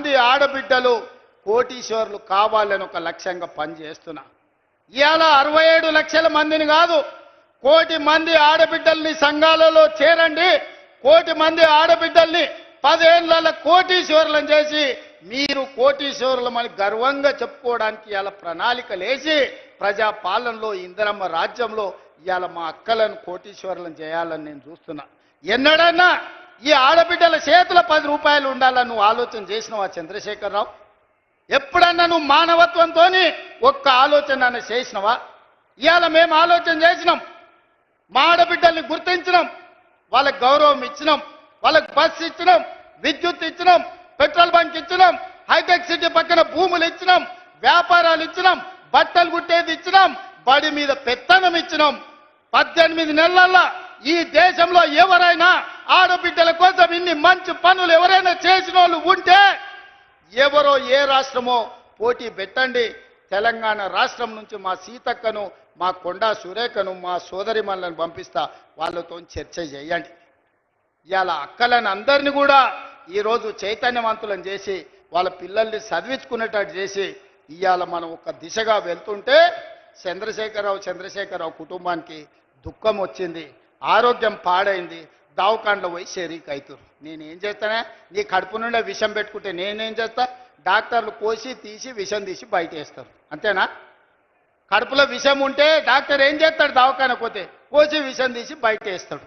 మంది ఆడబిడ్డలు కోటీశ్వర్లు కావాలని ఒక లక్ష్యంగా పనిచేస్తున్నా. ఇవాళ 67 లక్షల మందిని కాదు, 1 కోటి మంది ఆడబిడ్డల్ని సంఘాలలో చేరండి, 1 కోటి మంది ఆడబిడ్డల్ని 10 ఏళ్ల కోటీశ్వరులను చేసి మీరు కోటీశ్వరులమని గర్వంగా చెప్పుకోవడానికి ఇవాళ ప్రణాళికలేసి ప్రజాపాలనలో ఇందిరమ్మ రాజ్యంలో ఇవాళ మా అక్కలను కోటీశ్వరులను చేయాలని నేను చూస్తున్నా. ఎన్నడన్నా ఈ ఆడబిడ్డల చేతుల 10 రూపాయలు ఉండాలని నువ్వు ఆలోచన చేసినావా చంద్రశేఖరరావు? ఎప్పుడన్నా నువ్వు మానవత్వంతో ఒక్క ఆలోచన చేసినవా? ఇవాళ మేము ఆలోచన చేసినాం, మా ఆడబిడ్డల్ని గుర్తించినాం, వాళ్ళకి గౌరవం ఇచ్చినాం, వాళ్ళకి బస్సు ఇచ్చినాం, విద్యుత్ ఇచ్చినాం, పెట్రోల్ బంక్ ఇచ్చినాం, హైటెక్ సిటీ పక్కన భూములు ఇచ్చినాం, వ్యాపారాలు ఇచ్చినాం, బట్టలు కుట్టేది ఇచ్చినాం, బడి మీద పెత్తనం ఇచ్చినాం. 18 నెలల్లో ఈ దేశంలో ఎవరైనా ఆడబిడ్డల కోసం ఇన్ని మంచి పనులు ఎవరైనా చేసిన వాళ్ళు ఉంటే ఎవరో ఏ రాష్ట్రమో పోటీ పెట్టండి. తెలంగాణ రాష్ట్రం నుంచి మా సీతక్కను, మా కొండా సురేఖను, మా సోదరిమణులను పంపిస్తా, వాళ్ళతో చర్చ చేయండి. ఇవాళ అక్కలను అందరినీ కూడా ఈరోజు చైతన్యవంతులను చేసి వాళ్ళ పిల్లల్ని చదివించుకునేటట్టు చేసి ఇవాళ మనం ఒక దిశగా వెళ్తుంటే చంద్రశేఖరరావు కుటుంబానికి దుఃఖం వచ్చింది, ఆరోగ్యం పాడైంది, దావకాండ్లో పోయి షరీక్ అవుతారు. నేనేం చేస్తానే? నీ కడుపు నుండి విషం పెట్టుకుంటే నేనేం చేస్తా? డాక్టర్లు కోసి తీసి విషం తీసి బయట వేస్తారు, అంతేనా? కడుపులో విషం ఉంటే డాక్టర్ ఏం చేస్తాడు? దవాఖానకు పోతే కోసి విషం తీసి బయట వేస్తాడు.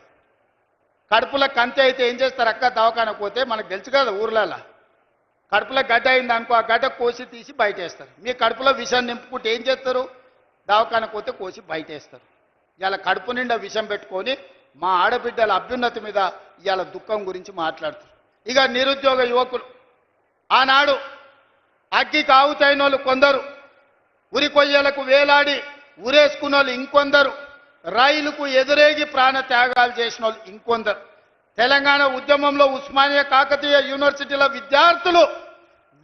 కడుపులో కంతి అయితే ఏం చేస్తారు? అక్క దవాఖానకు పోతే మనకు తెలుసు కదా ఊర్లలో, కడుపులో గడ్డ అయింది అనుకో, ఆ గడ్డ కోసి తీసి బయట వేస్తారు. మీ కడుపులో విషం నింపుకుంటే ఏం చేస్తారు? దవాఖానకు పోతే కోసి బయట వేస్తారు. ఇలా కడుపు నిండా విషం పెట్టుకొని మా ఆడబిడ్డల అభ్యున్నతి మీద ఇవాళ దుఃఖం గురించి మాట్లాడుతారు. ఇక నిరుద్యోగ యువకులు, ఆనాడు అగ్గికి ఆవుతైన వాళ్ళు కొందరు, ఉరి కొయ్యలకు వేలాడి ఉరేసుకున్న వాళ్ళు ఇంకొందరు, రైలుకు ఎదురేగి ప్రాణ త్యాగాలు చేసిన వాళ్ళు ఇంకొందరు. తెలంగాణ ఉద్యమంలో ఉస్మానియా కాకతీయ యూనివర్సిటీల విద్యార్థులు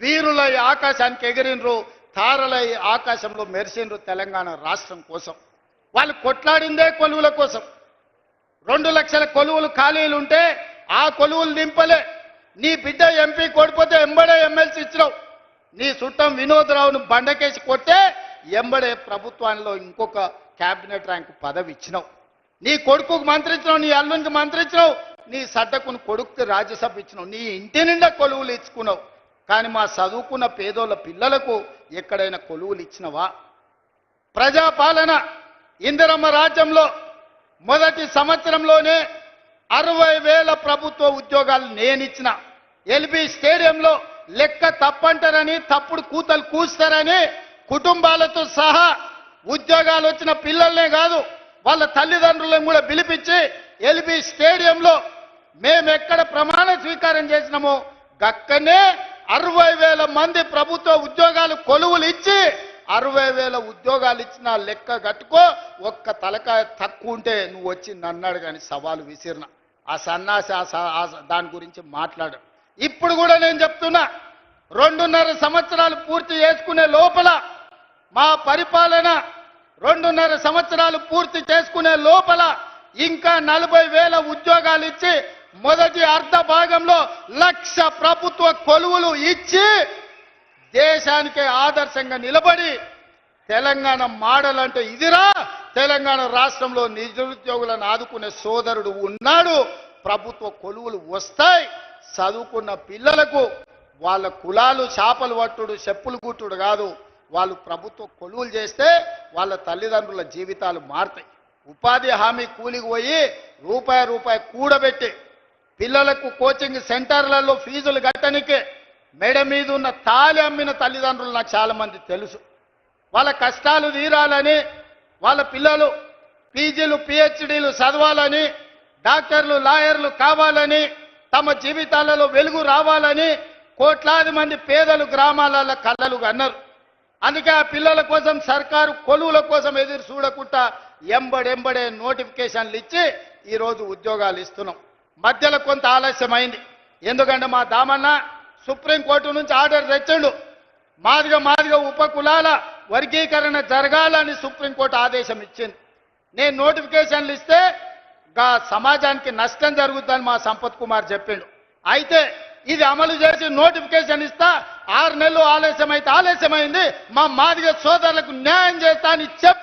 వీరులై ఆకాశానికి ఎగిరినరు, తారలై ఆకాశంలో మెరిసినరు తెలంగాణ రాష్ట్రం కోసం. వాళ్ళు కొట్లాడిందే కొలువుల కోసం. 2 లక్షల కొలువులు ఖాళీలు ఉంటే ఆ కొలువులు నింపలే. నీ బిడ్డ ఎంపీ కొడిపోతే ఎంబడే ఎమ్మెల్సీ ఇచ్చినావు. నీ చుట్టం వినోదరావును బండకేసి కొట్టే ఎంబడే ప్రభుత్వంలో ఇంకొక క్యాబినెట్ ర్యాంకు పదవి ఇచ్చినావు. నీ కొడుకుకు మంత్రి ఇచ్చినావు, నీ అల్లునికి మంత్రి ఇచ్చినావు, నీ సడ్డకుని కొడుకుకి రాజ్యసభ ఇచ్చినావు, నీ ఇంటి నిండా కొలువులు ఇచ్చుకున్నావు. కానీ మా చదువుకున్న పేదోళ్ళ పిల్లలకు ఎక్కడైనా కొలువులు ఇచ్చినవా? ప్రజాపాలన ఇందిరమ్మ రాజ్యంలో మొదటి సంవత్సరంలోనే 60,000 ప్రభుత్వ ఉద్యోగాలు నేనిచ్చిన. ఎల్బీ స్టేడియంలో లెక్క తప్పంటారని, తప్పుడు కూతలు కూస్తారని కుటుంబాలతో సహా ఉద్యోగాలు వచ్చిన పిల్లల్నే కాదు వాళ్ళ తల్లిదండ్రులను కూడా పిలిపించి ఎల్బీ స్టేడియంలో మేము ఎక్కడ ప్రమాణ స్వీకారం చేసినామో గక్కనే 60,000 మంది ప్రభుత్వ ఉద్యోగాలు కొలువులు ఇచ్చి 60,000 ఉద్యోగాలు ఇచ్చిన లెక్క కట్టుకో. ఒక్క తలకాయ తక్కువ ఉంటే నువ్వు వచ్చి నన్నాడు కానీ సవాలు విసిరిన ఆ సన్నాసి దాని గురించి మాట్లాడు. ఇప్పుడు కూడా నేను చెప్తున్నా, 2.5 సంవత్సరాలు పూర్తి చేసుకునే లోపల మా పరిపాలన 2.5 సంవత్సరాలు పూర్తి చేసుకునే లోపల ఇంకా 40,000 ఉద్యోగాలు ఇచ్చి మొదటి అర్ధ భాగంలో 1,00,000 ప్రభుత్వ కొలువులు ఇచ్చి దేశానికి ఆదర్శంగా నిలబడి తెలంగాణ మోడల్ అంటే ఇదిరా, తెలంగాణ రాష్ట్రంలో నిరుద్యోగులను ఆదుకునే సోదరుడు ఉన్నాడు, ప్రభుత్వ కొలువులు వస్తాయి, చదువుకున్న పిల్లలకు వాళ్ళ కులాలు చేపలు పట్టుడు చెప్పులు గుట్టుడు కాదు, వాళ్ళు ప్రభుత్వ కొలువులు చేస్తే వాళ్ళ తల్లిదండ్రుల జీవితాలు మారుతాయి. ఉపాధి హామీ కూలికి పోయి రూపాయి కూడబెట్టి పిల్లలకు కోచింగ్ సెంటర్లలో ఫీజులు కట్టనికే మెడ మీద ఉన్న తాళి అమ్మిన తల్లిదండ్రులు నాకు చాలా మంది తెలుసు. వాళ్ళ కష్టాలు తీరాలని, వాళ్ళ పిల్లలు పీజీలు పిహెచ్డీలు చదవాలని, డాక్టర్లు లాయర్లు కావాలని, తమ జీవితాలలో వెలుగు రావాలని కోట్లాది మంది పేదలు గ్రామాలలో కళ్ళలు అన్నారు. అందుకే ఆ పిల్లల కోసం సర్కారు కొలువుల కోసం ఎదురు చూడకుండా ఎంబడెంబడే నోటిఫికేషన్లు ఇచ్చి ఈరోజు ఉద్యోగాలు ఇస్తున్నాం. మధ్యలో కొంత ఆలస్యమైంది, ఎందుకంటే మా దామన్న సుప్రీంకోర్టు నుంచి ఆర్డర్ తెచ్చిండు. మాదిగ ఉపకులాల వర్గీకరణ జరగాలని సుప్రీంకోర్టు ఆదేశం ఇచ్చింది. నేను నోటిఫికేషన్లు ఇస్తే సమాజానికి నష్టం జరుగుతుందని మా సంపత్ కుమార్ చెప్పిండు. అయితే ఇది అమలు చేసి నోటిఫికేషన్ ఇస్తా 6 నెలలు ఆలస్యమైతే ఆలస్యమైంది మా మాదిగ సోదరులకు న్యాయం చేస్తా అని చెప్పి